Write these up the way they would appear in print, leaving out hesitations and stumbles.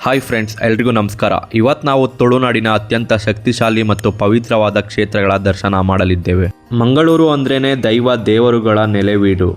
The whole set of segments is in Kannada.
ಹಾಯ್ ಫ್ರೆಂಡ್ಸ್, ಎಲ್ರಿಗೂ ನಮಸ್ಕಾರ. ಇವತ್ತು ನಾವು ತುಳುನಾಡಿನ ಅತ್ಯಂತ ಶಕ್ತಿಶಾಲಿ ಮತ್ತು ಪವಿತ್ರವಾದ ಕ್ಷೇತ್ರಗಳ ದರ್ಶನ ಮಾಡಲಿದ್ದೇವೆ. ಮಂಗಳೂರು ಅಂದ್ರೇನೆ ದೈವ ದೇವರುಗಳ ನೆಲೆವೀಡು.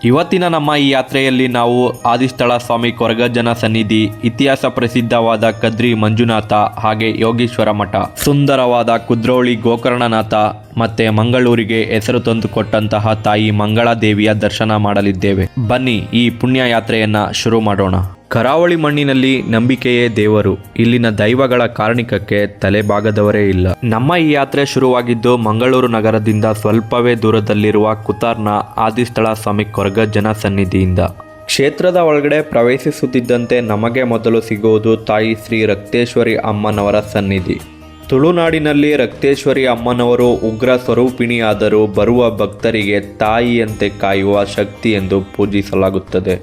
ಇವತ್ತಿನ ನಮ್ಮ ಈ ಯಾತ್ರೆಯಲ್ಲಿ ನಾವು ಆದಿಸ್ಥಳ ಸ್ವಾಮಿ ಕೊರಗಜ್ಜನ ಸನ್ನಿಧಿ, ಇತಿಹಾಸ ಪ್ರಸಿದ್ಧವಾದ ಕದ್ರಿ ಮಂಜುನಾಥ, ಹಾಗೆ ಯೋಗೀಶ್ವರ ಮಠ, ಸುಂದರವಾದ ಕುದ್ರೋಳಿ ಗೋಕರ್ಣನಾಥ ಮತ್ತೆ ಮಂಗಳೂರಿಗೆ ಹೆಸರು ತಂದುಕೊಟ್ಟಂತಹ ತಾಯಿ ಮಂಗಳಾದೇವಿಯ ದರ್ಶನ ಮಾಡಲಿದ್ದೇವೆ. ಬನ್ನಿ ಈ ಪುಣ್ಯ ಯಾತ್ರೆಯನ್ನ ಶುರು ಮಾಡೋಣ. ಕರಾವಳಿ ಮಣ್ಣಿನಲ್ಲಿ ನಂಬಿಕೆಯೇ ದೇವರು. ಇಲ್ಲಿನ ದೈವಗಳ ಕಾರಣಿಕಕ್ಕೆ ತಲೆಬಾಗದವರೇ ಇಲ್ಲ. ನಮ್ಮ ಈ ಯಾತ್ರೆ ಶುರುವಾಗಿದ್ದು ಮಂಗಳೂರು ನಗರದಿಂದ ಸ್ವಲ್ಪವೇ ದೂರದಲ್ಲಿರುವ ಕುತಾರ್ನ ಆದಿಸ್ಥಳ ಸ್ವಾಮಿ ಕೊರಗಜ್ಜನ ಸನ್ನಿಧಿಯಿಂದ. ಕ್ಷೇತ್ರದ ಒಳಗಡೆ ಪ್ರವೇಶಿಸುತ್ತಿದ್ದಂತೆ ನಮಗೆ ಮೊದಲು ಸಿಗುವುದು ತಾಯಿ ಶ್ರೀ ರಕ್ತೇಶ್ವರಿ ಅಮ್ಮನವರ ಸನ್ನಿಧಿ. ತುಳುನಾಡಿನಲ್ಲಿ ರಕ್ತೇಶ್ವರಿ ಅಮ್ಮನವರು ಉಗ್ರ ಸ್ವರೂಪಿಣಿಯಾದರೂ ಬರುವ ಭಕ್ತರಿಗೆ ತಾಯಿಯಂತೆ ಕಾಯುವ ಶಕ್ತಿ ಎಂದು ಪೂಜಿಸಲಾಗುತ್ತದೆ.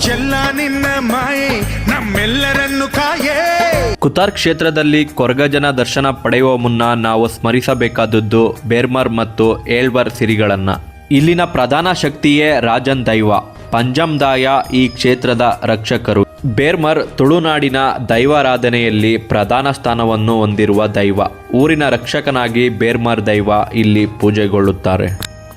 ಕುತಾರ್ ಕ್ಷೇತ್ರದಲ್ಲಿ ಕೊರಗಜ್ಜನ ದರ್ಶನ ಪಡೆಯುವ ಮುನ್ನ ನಾವು ಸ್ಮರಿಸಬೇಕಾದದ್ದು ಬೇರ್ಮರ್ ಮತ್ತು ಏಳ್ವರ್ ಸಿರಿಗಳನ್ನ. ಇಲ್ಲಿನ ಪ್ರಧಾನ ಶಕ್ತಿಯೇ ರಾಜನ್ ದೈವ. ಪಂಜಂದಾಯ ಈ ಕ್ಷೇತ್ರದ ರಕ್ಷಕರು. ಬೇರ್ಮರ್ ತುಳುನಾಡಿನ ದೈವಾರಾಧನೆಯಲ್ಲಿ ಪ್ರಧಾನ ಸ್ಥಾನವನ್ನು ಹೊಂದಿರುವ ದೈವ. ಊರಿನ ರಕ್ಷಕನಾಗಿ ಬೇರ್ಮರ್ ದೈವ ಇಲ್ಲಿ ಪೂಜೆಗೊಳ್ಳುತ್ತಾರೆ.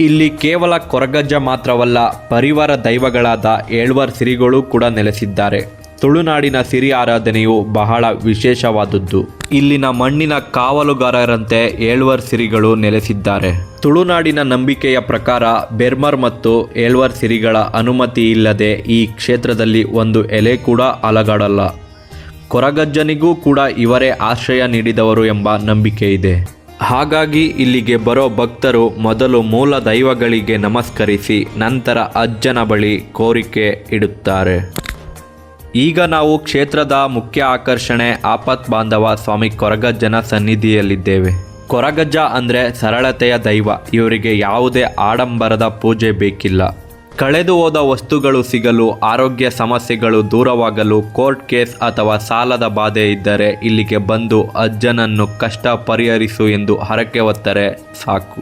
ಇಲ್ಲಿ ಕೇವಲ ಕೊರಗಜ್ಜ ಮಾತ್ರವಲ್ಲ, ಪರಿವಾರ ದೈವಗಳಾದ ಏಳ್ವರ್ ಸಿರಿಗಳು ಕೂಡ ನೆಲೆಸಿದ್ದಾರೆ. ತುಳುನಾಡಿನ ಸಿರಿ ಆರಾಧನೆಯು ಬಹಳ ವಿಶೇಷವಾದದ್ದು. ಇಲ್ಲಿನ ಮಣ್ಣಿನ ಕಾವಲುಗಾರರಂತೆ ಏಳ್ವರ್ ಸಿರಿಗಳು ನೆಲೆಸಿದ್ದಾರೆ. ತುಳುನಾಡಿನ ನಂಬಿಕೆಯ ಪ್ರಕಾರ ಬೇರ್ಮರ್ ಮತ್ತು ಏಳ್ವರ್ ಸಿರಿಗಳ ಅನುಮತಿ ಇಲ್ಲದೆ ಈ ಕ್ಷೇತ್ರದಲ್ಲಿ ಒಂದು ಎಲೆ ಕೂಡ ಅಲಗಾಡಲ್ಲ. ಕೊರಗಜ್ಜನಿಗೂ ಕೂಡ ಇವರೇ ಆಶ್ರಯ ನೀಡಿದವರು ಎಂಬ ನಂಬಿಕೆ ಇದೆ. ಹಾಗಾಗಿ ಇಲ್ಲಿಗೆ ಬರೋ ಭಕ್ತರು ಮೊದಲು ಮೂಲ ದೈವಗಳಿಗೆ ನಮಸ್ಕರಿಸಿ ನಂತರ ಅಜ್ಜನ ಬಳಿ ಕೋರಿಕೆ ಇಡುತ್ತಾರೆ. ಈಗ ನಾವು ಕ್ಷೇತ್ರದ ಮುಖ್ಯ ಆಕರ್ಷಣೆ ಆಪತ್ ಬಾಂಧವ ಸ್ವಾಮಿ ಕೊರಗಜ್ಜನ ಸನ್ನಿಧಿಯಲ್ಲಿದ್ದೇವೆ. ಕೊರಗಜ್ಜ ಅಂದರೆ ಸರಳತೆಯ ದೈವ. ಇವರಿಗೆ ಯಾವುದೇ ಆಡಂಬರದ ಪೂಜೆ ಬೇಕಿಲ್ಲ. ಕಳೆದು ಹೋದ ವಸ್ತುಗಳು ಸಿಗಲು, ಆರೋಗ್ಯ ಸಮಸ್ಯೆಗಳು ದೂರವಾಗಲು, ಕೋರ್ಟ್ ಕೇಸ್ ಅಥವಾ ಸಾಲದ ಬಾಧೆ ಇದ್ದರೆ ಇಲ್ಲಿಗೆ ಬಂದು ಅಜ್ಜನನ್ನು ಕಷ್ಟ ಪರಿಹರಿಸು ಎಂದು ಹರಕೆ ಹೊತ್ತರೆ ಸಾಕು.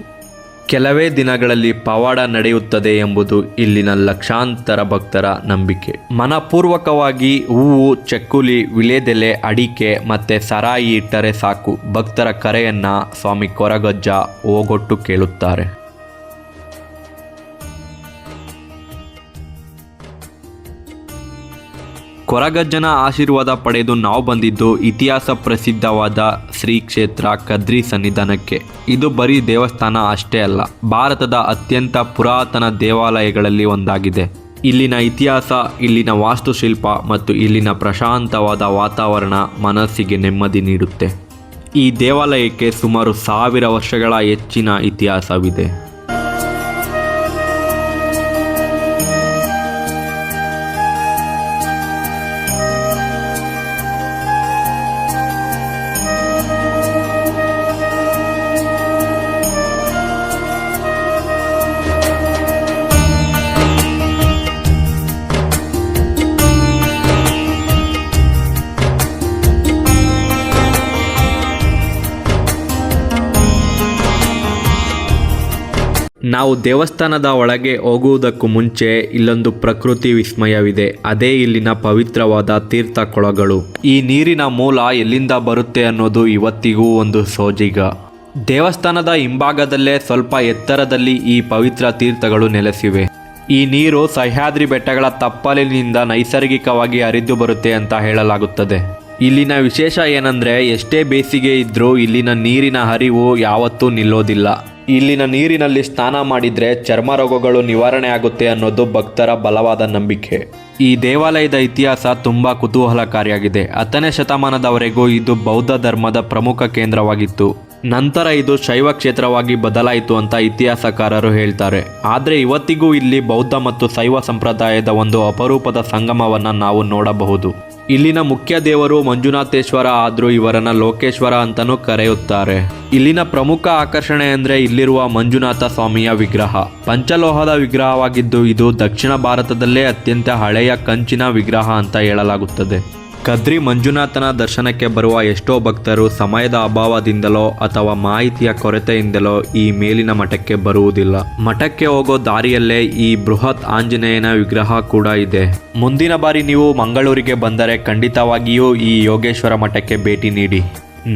ಕೆಲವೇ ದಿನಗಳಲ್ಲಿ ಪವಾಡ ನಡೆಯುತ್ತದೆ ಎಂಬುದು ಇಲ್ಲಿನ ಲಕ್ಷಾಂತರ ಭಕ್ತರ ನಂಬಿಕೆ. ಮನಪೂರ್ವಕವಾಗಿ ಹೂವು, ಚಕ್ಕುಲಿ, ವಿಳೆದೆಲೆ, ಅಡಿಕೆ ಮತ್ತೆ ಸರಾಯಿ ಇಟ್ಟರೆ ಸಾಕು, ಭಕ್ತರ ಕರೆಯನ್ನ ಸ್ವಾಮಿ ಕೊರಗಜ್ಜ ಓಗೊಟ್ಟು ಕೇಳುತ್ತಾರೆ. ಕೊರಗಜ್ಜನ ಆಶೀರ್ವಾದ ಪಡೆದು ನಾವು ಬಂದಿದ್ದು ಇತಿಹಾಸ ಪ್ರಸಿದ್ಧವಾದ ಶ್ರೀ ಕ್ಷೇತ್ರ ಕದ್ರಿ ಸನ್ನಿಧಾನಕ್ಕೆ. ಇದು ಬರೀ ದೇವಸ್ಥಾನ ಅಷ್ಟೇ ಅಲ್ಲ, ಭಾರತದ ಅತ್ಯಂತ ಪುರಾತನ ದೇವಾಲಯಗಳಲ್ಲಿ ಒಂದಾಗಿದೆ. ಇಲ್ಲಿನ ಇತಿಹಾಸ, ಇಲ್ಲಿನ ವಾಸ್ತುಶಿಲ್ಪ ಮತ್ತು ಇಲ್ಲಿನ ಪ್ರಶಾಂತವಾದ ವಾತಾವರಣ ಮನಸ್ಸಿಗೆ ನೆಮ್ಮದಿ ನೀಡುತ್ತೆ. ಈ ದೇವಾಲಯಕ್ಕೆ ಸುಮಾರು 1000 ವರ್ಷಗಳ ಹೆಚ್ಚಿನ ಇತಿಹಾಸವಿದೆ. ನಾವು ದೇವಸ್ಥಾನದ ಒಳಗೆ ಹೋಗುವುದಕ್ಕೂ ಮುಂಚೆ ಇಲ್ಲೊಂದು ಪ್ರಕೃತಿ ವಿಸ್ಮಯವಿದೆ. ಅದೇ ಇಲ್ಲಿನ ಪವಿತ್ರವಾದ ತೀರ್ಥ ಕೊಳಗಳು. ಈ ನೀರಿನ ಮೂಲ ಎಲ್ಲಿಂದ ಬರುತ್ತೆ ಅನ್ನೋದು ಇವತ್ತಿಗೂ ಒಂದು ಸೋಜಿಗ. ದೇವಸ್ಥಾನದ ಹಿಂಭಾಗದಲ್ಲೇ ಸ್ವಲ್ಪ ಎತ್ತರದಲ್ಲಿ ಈ ಪವಿತ್ರ ತೀರ್ಥಗಳು ನೆಲೆಸಿವೆ. ಈ ನೀರು ಸಹ್ಯಾದ್ರಿ ಬೆಟ್ಟಗಳ ತಪ್ಪಲಿನಿಂದ ನೈಸರ್ಗಿಕವಾಗಿ ಹರಿದು ಬರುತ್ತೆ ಅಂತ ಹೇಳಲಾಗುತ್ತದೆ. ಇಲ್ಲಿನ ವಿಶೇಷ ಏನಂದ್ರೆ, ಎಷ್ಟೇ ಬೇಸಿಗೆ ಇದ್ರೂ ಇಲ್ಲಿನ ನೀರಿನ ಹರಿವು ಯಾವತ್ತೂ ನಿಲ್ಲೋದಿಲ್ಲ. ಇಲ್ಲಿನ ನೀರಿನಲ್ಲಿ ಸ್ನಾನ ಮಾಡಿದ್ರೆ ಚರ್ಮ ರೋಗಗಳು ನಿವಾರಣೆ ಆಗುತ್ತೆ ಅನ್ನೋದು ಭಕ್ತರ ಬಲವಾದ ನಂಬಿಕೆ. ಈ ದೇವಾಲಯದ ಇತಿಹಾಸ ತುಂಬಾ ಕುತೂಹಲಕಾರಿಯಾಗಿದೆ. 10ನೇ ಶತಮಾನದವರೆಗೂ ಇದು ಬೌದ್ಧ ಧರ್ಮದ ಪ್ರಮುಖ ಕೇಂದ್ರವಾಗಿತ್ತು. ನಂತರ ಇದು ಶೈವ ಕ್ಷೇತ್ರವಾಗಿ ಬದಲಾಯಿತು ಅಂತ ಇತಿಹಾಸಕಾರರು ಹೇಳ್ತಾರೆ. ಆದರೆ ಇವತ್ತಿಗೂ ಇಲ್ಲಿ ಬೌದ್ಧ ಮತ್ತು ಶೈವ ಸಂಪ್ರದಾಯದ ಒಂದು ಅಪರೂಪದ ಸಂಗಮವನ್ನು ನಾವು ನೋಡಬಹುದು. ಇಲ್ಲಿನ ಮುಖ್ಯ ದೇವರು ಮಂಜುನಾಥೇಶ್ವರ ಆದರೂ ಇವರನ್ನ ಲೋಕೇಶ್ವರ ಅಂತಲೂ ಕರೆಯುತ್ತಾರೆ. ಇಲ್ಲಿನ ಪ್ರಮುಖ ಆಕರ್ಷಣೆ ಅಂದರೆ ಇಲ್ಲಿರುವ ಮಂಜುನಾಥ ಸ್ವಾಮಿಯ ವಿಗ್ರಹ. ಪಂಚಲೋಹದ ವಿಗ್ರಹವಾಗಿದ್ದು ಇದು ದಕ್ಷಿಣ ಭಾರತದಲ್ಲೇ ಅತ್ಯಂತ ಹಳೆಯ ಕಂಚಿನ ವಿಗ್ರಹ ಅಂತ ಹೇಳಲಾಗುತ್ತದೆ. ಕದ್ರಿ ಮಂಜುನಾಥನ ದರ್ಶನಕ್ಕೆ ಬರುವ ಎಷ್ಟೋ ಭಕ್ತರು ಸಮಯದ ಅಭಾವದಿಂದಲೋ ಅಥವಾ ಮಾಹಿತಿಯ ಕೊರತೆಯಿಂದಲೋ ಈ ಮೇಲಿನ ಮಠಕ್ಕೆ ಬರುವುದಿಲ್ಲ. ಮಠಕ್ಕೆ ಹೋಗೋ ದಾರಿಯಲ್ಲೇ ಈ ಬೃಹತ್ ಆಂಜನೇಯನ ವಿಗ್ರಹ ಕೂಡ ಇದೆ. ಮುಂದಿನ ಬಾರಿ ನೀವು ಮಂಗಳೂರಿಗೆ ಬಂದರೆ ಖಂಡಿತವಾಗಿಯೂ ಈ ಯೋಗೇಶ್ವರ ಮಠಕ್ಕೆ ಭೇಟಿ ನೀಡಿ.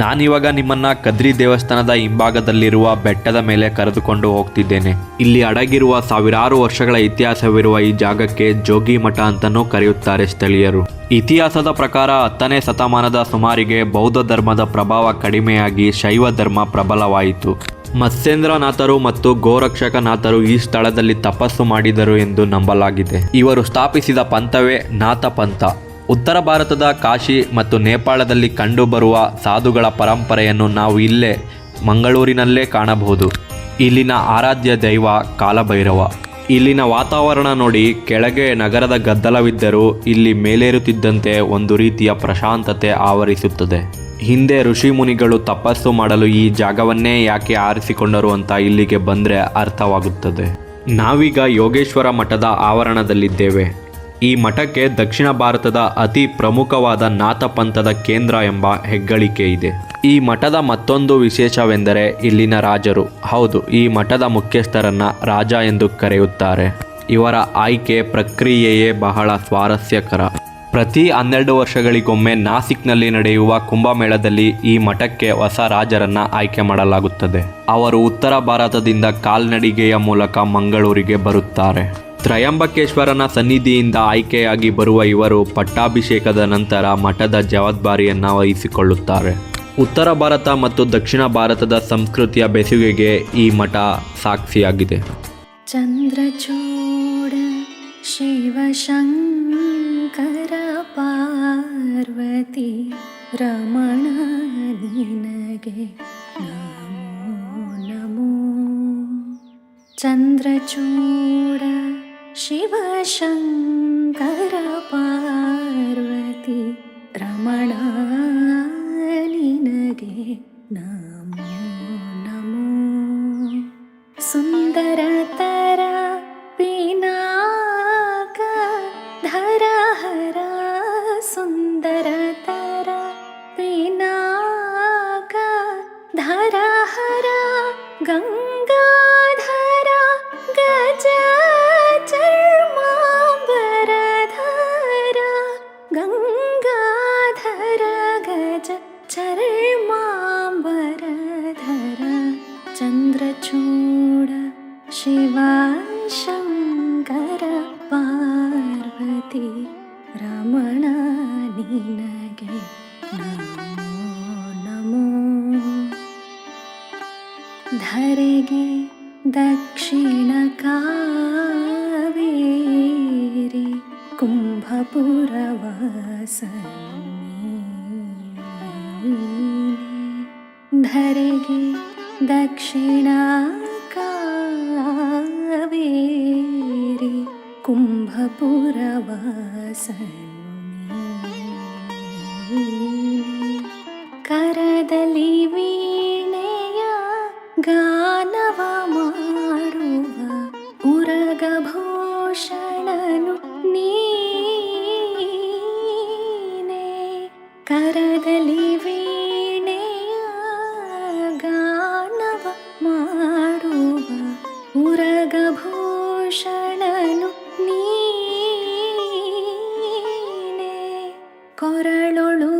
ನಾನಿವಾಗ ನಿಮ್ಮನ್ನ ಕದ್ರಿ ದೇವಸ್ಥಾನದ ಹಿಂಭಾಗದಲ್ಲಿರುವ ಬೆಟ್ಟದ ಮೇಲೆ ಕರೆದುಕೊಂಡು ಹೋಗ್ತಿದ್ದೇನೆ. ಇಲ್ಲಿ ಅಡಗಿರುವ ಸಾವಿರಾರು ವರ್ಷಗಳ ಇತಿಹಾಸವಿರುವ ಈ ಜಾಗಕ್ಕೆ ಜೋಗಿ ಮಠ ಅಂತಲೂ ಕರೆಯುತ್ತಾರೆ ಸ್ಥಳೀಯರು. ಇತಿಹಾಸದ ಪ್ರಕಾರ 10ನೇ ಶತಮಾನದ ಸುಮಾರಿಗೆ ಬೌದ್ಧ ಧರ್ಮದ ಪ್ರಭಾವ ಕಡಿಮೆಯಾಗಿ ಶೈವ ಧರ್ಮ ಪ್ರಬಲವಾಯಿತು. ಮತ್ಸ್ಯೇಂದ್ರನಾಥರು ಮತ್ತು ಗೋರಕ್ಷಕನಾಥರು ಈ ಸ್ಥಳದಲ್ಲಿ ತಪಸ್ಸು ಮಾಡಿದರು ಎಂದು ನಂಬಲಾಗಿದೆ. ಇವರು ಸ್ಥಾಪಿಸಿದ ಪಂಥವೇ ನಾಥ ಪಂಥ. ಉತ್ತರ ಭಾರತದ ಕಾಶಿ ಮತ್ತು ನೇಪಾಳದಲ್ಲಿ ಕಂಡುಬರುವ ಸಾಧುಗಳ ಪರಂಪರೆಯನ್ನು ನಾವು ಇಲ್ಲೇ ಮಂಗಳೂರಿನಲ್ಲೇ ಕಾಣಬಹುದು. ಇಲ್ಲಿನ ಆರಾಧ್ಯ ದೈವ ಕಾಲಭೈರವ. ಇಲ್ಲಿನ ವಾತಾವರಣ ನೋಡಿ, ಕೆಳಗೆ ನಗರದ ಗದ್ದಲವಿದ್ದರೂ ಇಲ್ಲಿ ಮೇಲೇರುತ್ತಿದ್ದಂತೆ ಒಂದು ರೀತಿಯ ಪ್ರಶಾಂತತೆ ಆವರಿಸುತ್ತದೆ. ಹಿಂದೆ ಋಷಿ ಮುನಿಗಳು ತಪಸ್ಸು ಮಾಡಲು ಈ ಜಾಗವನ್ನೇ ಯಾಕೆ ಆರಿಸಿಕೊಂಡರು ಅಂತ ಇಲ್ಲಿಗೆ ಬಂದರೆ ಅರ್ಥವಾಗುತ್ತದೆ. ನಾವೀಗ ಯೋಗೇಶ್ವರ ಮಠದ ಆವರಣದಲ್ಲಿದ್ದೇವೆ. ಈ ಮಠಕ್ಕೆ ದಕ್ಷಿಣ ಭಾರತದ ಅತಿ ಪ್ರಮುಖವಾದ ನಾಥ ಪಂಥದ ಕೇಂದ್ರ ಎಂಬ ಹೆಗ್ಗಳಿಕೆ ಇದೆ. ಈ ಮಠದ ಮತ್ತೊಂದು ವಿಶೇಷವೆಂದರೆ ಇಲ್ಲಿನ ರಾಜರು. ಹೌದು, ಈ ಮಠದ ಮುಖ್ಯಸ್ಥರನ್ನ ರಾಜ ಎಂದು ಕರೆಯುತ್ತಾರೆ. ಇವರ ಆಯ್ಕೆ ಪ್ರಕ್ರಿಯೆಯೇ ಬಹಳ ಸ್ವಾರಸ್ಯಕರ. ಪ್ರತಿ 12 ವರ್ಷಗಳಿಗೊಮ್ಮೆ ನಾಸಿಕ್ನಲ್ಲಿ ನಡೆಯುವ ಕುಂಭಮೇಳದಲ್ಲಿ ಈ ಮಠಕ್ಕೆ ಹೊಸ ರಾಜರನ್ನ ಆಯ್ಕೆ ಮಾಡಲಾಗುತ್ತದೆ. ಅವರು ಉತ್ತರ ಭಾರತದಿಂದ ಕಾಲ್ನಡಿಗೆಯ ಮೂಲಕ ಮಂಗಳೂರಿಗೆ ಬರುತ್ತಾರೆ. ತ್ರಯಂಬಕೇಶ್ವರನ ಸನ್ನಿಧಿಯಿಂದ ಆಯ್ಕೆಯಾಗಿ ಬರುವ ಇವರು ಪಟ್ಟಾಭಿಷೇಕದ ನಂತರ ಮಠದ ಜವಾಬ್ದಾರಿಯನ್ನು ವಹಿಸಿಕೊಳ್ಳುತ್ತಾರೆ. ಉತ್ತರ ಭಾರತ ಮತ್ತು ದಕ್ಷಿಣ ಭಾರತದ ಸಂಸ್ಕೃತಿಯ ಬೆಸುಗೆಗೆ ಈ ಮಠ ಸಾಕ್ಷಿಯಾಗಿದೆ. ಚಂದ್ರಚೂಡ ಶಿವಶಂಕರ ಪಾರ್ವತಿ ರಮಣ ನಿನಗೆ ನಮೋ ನಮೋ. ಚಂದ್ರಚೂಡ ಶಿವಶಂಕರ ಪಾರ್ವತಿ ರಮಣ ನಿನಗೆ ನಮೋ ನಮೋ. ಸುಂದರತರ ಪಿನಾಕ ಧರ ಹರ ಸುಂದರತರ ಪಿನಾಕ ಧರ ಹರ ಗಂಗಾಧರ ಗಜ ಚರ್ಮಾಂಬರಧರ ಗಂಗಾಧರ ಗಜ ಚರ್ಮಾಂಬರಧರ ಚಂದ್ರಚೂಡ ಶಿವ ಶಂಕರ ಪಾರ್ವತಿ ರಮಣ ನಿನಗೆ ನಮೋ ನಮೋ. ಧರೆಗೆ ದಕ್ಷಿಣ ಕಾವೇರಿ ಕುಂಭಪುರವಾಸನೆ. ಧರೆಗೆ ದಕ್ಷಿಣ ಕಾವೇರಿ ಕುಂಭಪುರವಾಸನೆ. ಕರದಲ್ಲಿ ವೀಣೆಯ ಗಾನವ ಮಾಡುವ ಉರಗಭೂಷಣನು ನೀನೆ. ಕರದಲ್ಲಿ ವೀಣೆಯ ಗಾನವ ಮಾಡುವ ಉರಗಭೂಷಣನು ನೀನೆ. ಕೊರಳೊಳು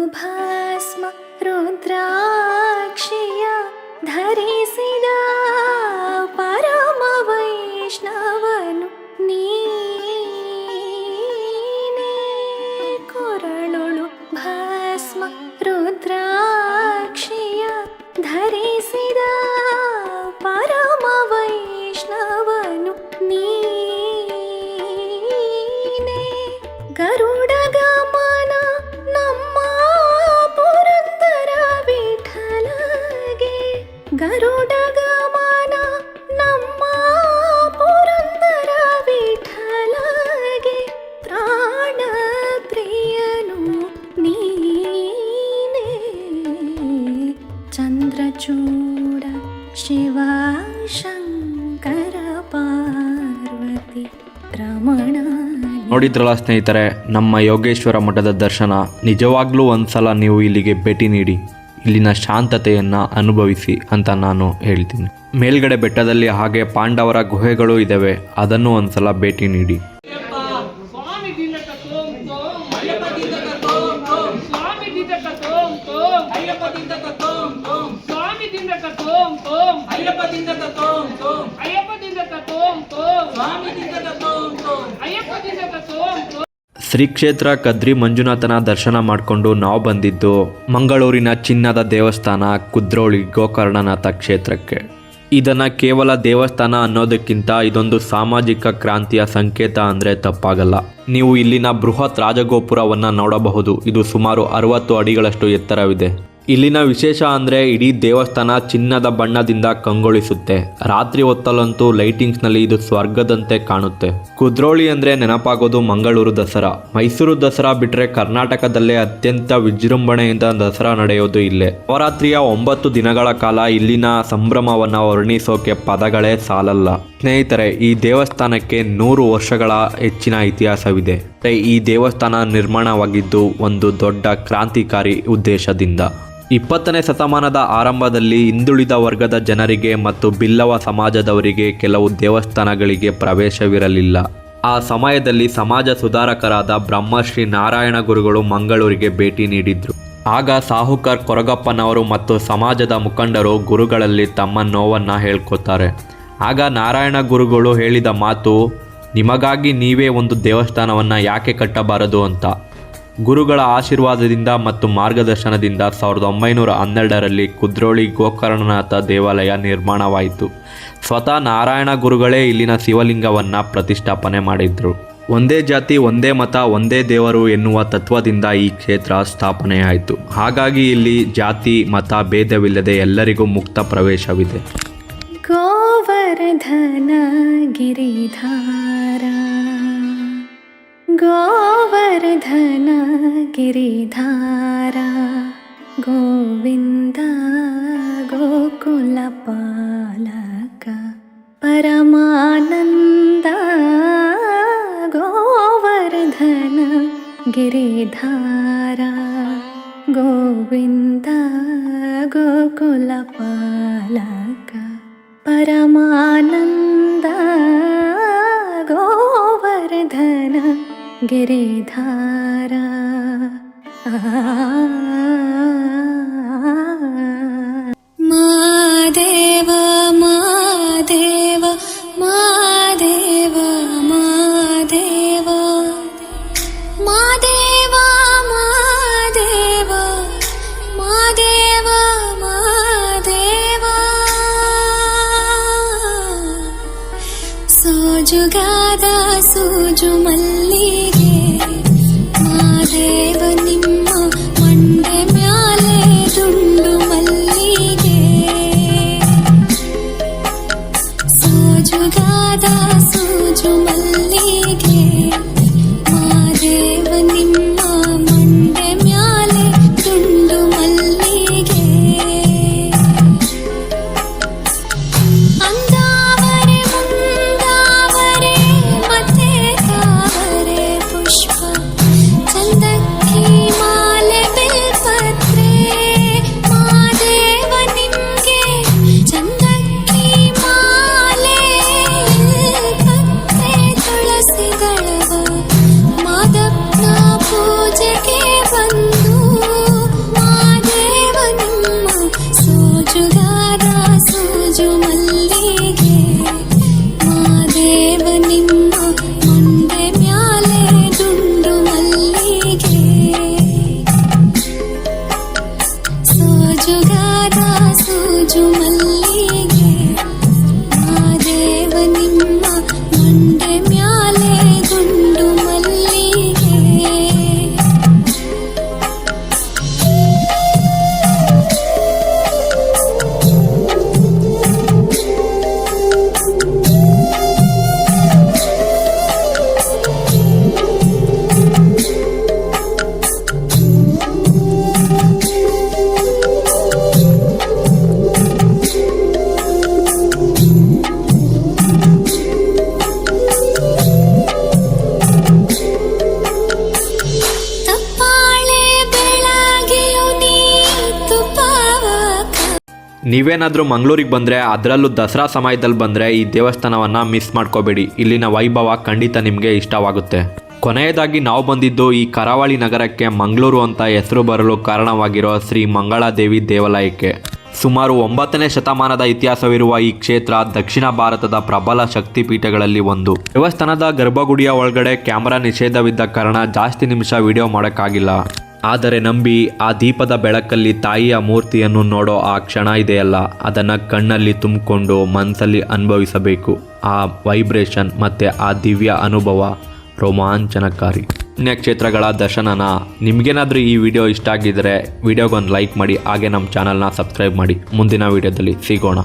ನೋಡಿದ್ರಲ್ಲ ಸ್ನೇಹಿತರೆ, ನಮ್ಮ ಯೋಗೇಶ್ವರ ಮಠದ ದರ್ಶನ. ನಿಜವಾಗ್ಲೂ ಒಂದ್ಸಲ ನೀವು ಇಲ್ಲಿಗೆ ಭೇಟಿ ನೀಡಿ, ಇಲ್ಲಿನ ಶಾಂತತೆಯನ್ನು ಅನುಭವಿಸಿ ಅಂತ ನಾನು ಹೇಳ್ತೀನಿ. ಮೇಲ್ಗಡೆ ಬೆಟ್ಟದಲ್ಲಿ ಹಾಗೆ ಪಾಂಡವರ ಗುಹೆಗಳು ಇದ್ದಾವೆ, ಅದನ್ನು ಒಂದ್ಸಲ ಭೇಟಿ ನೀಡಿ. ಶ್ರೀ ಕ್ಷೇತ್ರ ಕದ್ರಿ ಮಂಜುನಾಥನ ದರ್ಶನ ಮಾಡಿಕೊಂಡು ನಾವು ಬಂದಿದ್ದು ಮಂಗಳೂರಿನ ಚಿನ್ನದ ದೇವಸ್ಥಾನ ಕುದ್ರೋಳಿ ಗೋಕರ್ಣನಾಥ ಕ್ಷೇತ್ರಕ್ಕೆ. ಇದನ್ನು ಕೇವಲ ದೇವಸ್ಥಾನ ಅನ್ನೋದಕ್ಕಿಂತ ಇದೊಂದು ಸಾಮಾಜಿಕ ಕ್ರಾಂತಿಯ ಸಂಕೇತ ಅಂದರೆ ತಪ್ಪಾಗಲ್ಲ. ನೀವು ಇಲ್ಲಿನ ಬೃಹತ್ ರಾಜಗೋಪುರವನ್ನು ನೋಡಬಹುದು. ಇದು ಸುಮಾರು 60 ಅಡಿಗಳಷ್ಟು ಎತ್ತರವಿದೆ. ಇಲ್ಲಿನ ವಿಶೇಷ ಅಂದರೆ ಇಡೀ ದೇವಸ್ಥಾನ ಚಿನ್ನದ ಬಣ್ಣದಿಂದ ಕಂಗೊಳಿಸುತ್ತೆ. ರಾತ್ರಿ ಹೊತ್ತಲ್ಲಂತೂ ಲೈಟಿಂಗ್ಸ್ನಲ್ಲಿ ಇದು ಸ್ವರ್ಗದಂತೆ ಕಾಣುತ್ತೆ. ಕುದ್ರೋಳಿ ಅಂದರೆ ನೆನಪಾಗೋದು ಮಂಗಳೂರು ದಸರಾ. ಮೈಸೂರು ದಸರಾ ಬಿಟ್ಟರೆ ಕರ್ನಾಟಕದಲ್ಲೇ ಅತ್ಯಂತ ವಿಜೃಂಭಣೆಯಿಂದ ದಸರಾ ನಡೆಯೋದು ಇಲ್ಲೇ. ನವರಾತ್ರಿಯ 9 ದಿನಗಳ ಕಾಲ ಇಲ್ಲಿನ ಸಂಭ್ರಮವನ್ನು ವರ್ಣಿಸೋಕೆ ಪದಗಳೇ ಸಾಲಲ್ಲ. ಸ್ನೇಹಿತರೆ, ಈ ದೇವಸ್ಥಾನಕ್ಕೆ 100 ವರ್ಷಗಳ ಹೆಚ್ಚಿನ ಇತಿಹಾಸವಿದೆ. ಈ ದೇವಸ್ಥಾನ ನಿರ್ಮಾಣವಾಗಿದ್ದು ಒಂದು ದೊಡ್ಡ ಕ್ರಾಂತಿಕಾರಿ ಉದ್ದೇಶದಿಂದ. 20ನೇ ಶತಮಾನದ ಆರಂಭದಲ್ಲಿ ಹಿಂದುಳಿದ ವರ್ಗದ ಜನರಿಗೆ ಮತ್ತು ಬಿಲ್ಲವ ಸಮಾಜದವರಿಗೆ ಕೆಲವು ದೇವಸ್ಥಾನಗಳಿಗೆ ಪ್ರವೇಶವಿರಲಿಲ್ಲ. ಆ ಸಮಯದಲ್ಲಿ ಸಮಾಜ ಸುಧಾರಕರಾದ ಬ್ರಹ್ಮಶ್ರೀ ನಾರಾಯಣ ಗುರುಗಳು ಮಂಗಳೂರಿಗೆ ಭೇಟಿ ನೀಡಿದ್ರು. ಆಗ ಸಾಹುಕಾರ್ ಕೊರಗಪ್ಪನವರು ಮತ್ತು ಸಮಾಜದ ಮುಖಂಡರು ಗುರುಗಳಲ್ಲಿ ತಮ್ಮ ನೋವನ್ನು ಹೇಳ್ಕೊತಾರೆ. ಆಗ ನಾರಾಯಣ ಗುರುಗಳು ಹೇಳಿದ ಮಾತು, ನಿಮಗಾಗಿ ನೀವೇ ಒಂದು ದೇವಸ್ಥಾನವನ್ನು ಯಾಕೆ ಕಟ್ಟಬಾರದು ಅಂತ. ಗುರುಗಳ ಆಶೀರ್ವಾದದಿಂದ ಮತ್ತು ಮಾರ್ಗದರ್ಶನದಿಂದ 1912ರಲ್ಲಿ ಕುದ್ರೋಳಿ ಗೋಕರ್ಣನಾಥ ದೇವಾಲಯ ನಿರ್ಮಾಣವಾಯಿತು. ಸ್ವತಃ ನಾರಾಯಣ ಗುರುಗಳೇ ಇಲ್ಲಿನ ಶಿವಲಿಂಗವನ್ನು ಪ್ರತಿಷ್ಠಾಪನೆ ಮಾಡಿದ್ರು. ಒಂದೇ ಜಾತಿ, ಒಂದೇ ಮತ, ಒಂದೇ ದೇವರು ಎನ್ನುವ ತತ್ವದಿಂದ ಈ ಕ್ಷೇತ್ರ ಸ್ಥಾಪನೆಯಾಯಿತು. ಹಾಗಾಗಿ ಇಲ್ಲಿ ಜಾತಿ ಮತ ಭೇದವಿಲ್ಲದೆ ಎಲ್ಲರಿಗೂ ಮುಕ್ತ ಪ್ರವೇಶವಿದೆ. ಗೋವರ್ಧನ ಗಿರಿಧಾರ, ಗೋವರ್ಧನ ಗಿರಿಧಾರ, ಗೋವಿಂದ ಗೋಕುಲ ಪಾಲಕ ಪರಮಾನಂದ. ಗೋವರ್ಧನ ಗಿರಿಧಾರ, ಗೋವಿಂದ ಗೋಕುಲ ಪಾಲಕ ಪರಮಾನಂದ. ಗೋವರ್ಧನ ಗಿರಿಧಾರ. ಮಾದೇವ ಮಾದೇವ ಮಾದೇವ ಮಾದೇವ ಮಾದೇವ ಮಾದೇವ ಮಾದೇವ ಮಾದೇವ. ಸೋಜುಗಾದ ಸೂಜು ಮಲ್ಲಿಗೆ ಮಾದೇವ ನಿಮ್ಮ ಮಂಡೆ ಮ್ಯಾಲೆ ದುಂಡು ಮಲ್ಲಿಗೆ. ಸೋಜುಗಾದ ಸೂಜು ಮಲ್ಲಿಗೆ ಮಾದೇವ ನಿಮ್ಮ ಮಂಡೆ ಮ್ಯಾಲೆ ದುಂಡು ಮಲ್ಲಿಗೆ. ಅಂದಾವರೆ ಮುಂದಾವರೆ ಮತ್ತೆ ತಾವರೆ ಪುಷ್ಪ, ಚಂದಕ್ಕಿ ಮಾಲೆ ಬಿಲ್ಪತ್ರೆ ಮಾದೇವ ನಿಮ್ಗೆ. ಚಂದಕ್ಕಿ ಮಾಲೆ ಬಿಲ್ಪತ್ರೆ ತುಳಸಿದ ನೀವೇನಾದರೂ ಮಂಗಳೂರಿಗೆ ಬಂದರೆ, ಅದರಲ್ಲೂ ದಸರಾ ಸಮಯದಲ್ಲಿ ಬಂದರೆ ಈ ದೇವಸ್ಥಾನವನ್ನು ಮಿಸ್ ಮಾಡ್ಕೋಬೇಡಿ. ಇಲ್ಲಿನ ವೈಭವ ಖಂಡಿತ ನಿಮಗೆ ಇಷ್ಟವಾಗುತ್ತೆ. ಕೊನೆಯದಾಗಿ ನಾವು ಬಂದಿದ್ದು ಈ ಕರಾವಳಿ ನಗರಕ್ಕೆ ಮಂಗಳೂರು ಅಂತ ಹೆಸರು ಬರಲು ಕಾರಣವಾಗಿರೋ ಶ್ರೀ ಮಂಗಳಾದೇವಿ ದೇವಾಲಯಕ್ಕೆ. ಸುಮಾರು 9ನೇ ಶತಮಾನದ ಇತಿಹಾಸವಿರುವ ಈ ಕ್ಷೇತ್ರ ದಕ್ಷಿಣ ಭಾರತದ ಪ್ರಬಲ ಶಕ್ತಿಪೀಠಗಳಲ್ಲಿ ಒಂದು. ದೇವಸ್ಥಾನದ ಗರ್ಭಗುಡಿಯ ಒಳಗಡೆ ಕ್ಯಾಮ್ರಾ ನಿಷೇಧವಿದ್ದ ಕಾರಣ ಜಾಸ್ತಿ ನಿಮಿಷ ವಿಡಿಯೋ ಮಾಡೋಕ್ಕಾಗಿಲ್ಲ. ಆದರೆ ನಂಬಿ, ಆ ದೀಪದ ಬೆಳಕಲ್ಲಿ ತಾಯಿಯ ಮೂರ್ತಿಯನ್ನು ನೋಡೋ ಆ ಕ್ಷಣ ಇದೆಯಲ್ಲ, ಅದನ್ನು ಕಣ್ಣಲ್ಲಿ ತುಂಬಿಕೊಂಡು ಮನಸ್ಸಲ್ಲಿ ಅನುಭವಿಸಬೇಕು. ಆ ವೈಬ್ರೇಷನ್ ಮತ್ತು ಆ ದಿವ್ಯ ಅನುಭವ ರೋಮಾಂಚನಕಾರಿ. ಪುಣ್ಯಕ್ಷೇತ್ರಗಳ ದರ್ಶನನ ನಿಮಗೇನಾದರೂ ಈ ವಿಡಿಯೋ ಇಷ್ಟ ಆಗಿದ್ದರೆ ವಿಡಿಯೋಗೊಂದು ಲೈಕ್ ಮಾಡಿ, ಹಾಗೆ ನಮ್ಮ ಚಾನಲ್ನ ಸಬ್ಸ್ಕ್ರೈಬ್ ಮಾಡಿ. ಮುಂದಿನ ವಿಡಿಯೋದಲ್ಲಿ ಸಿಗೋಣ.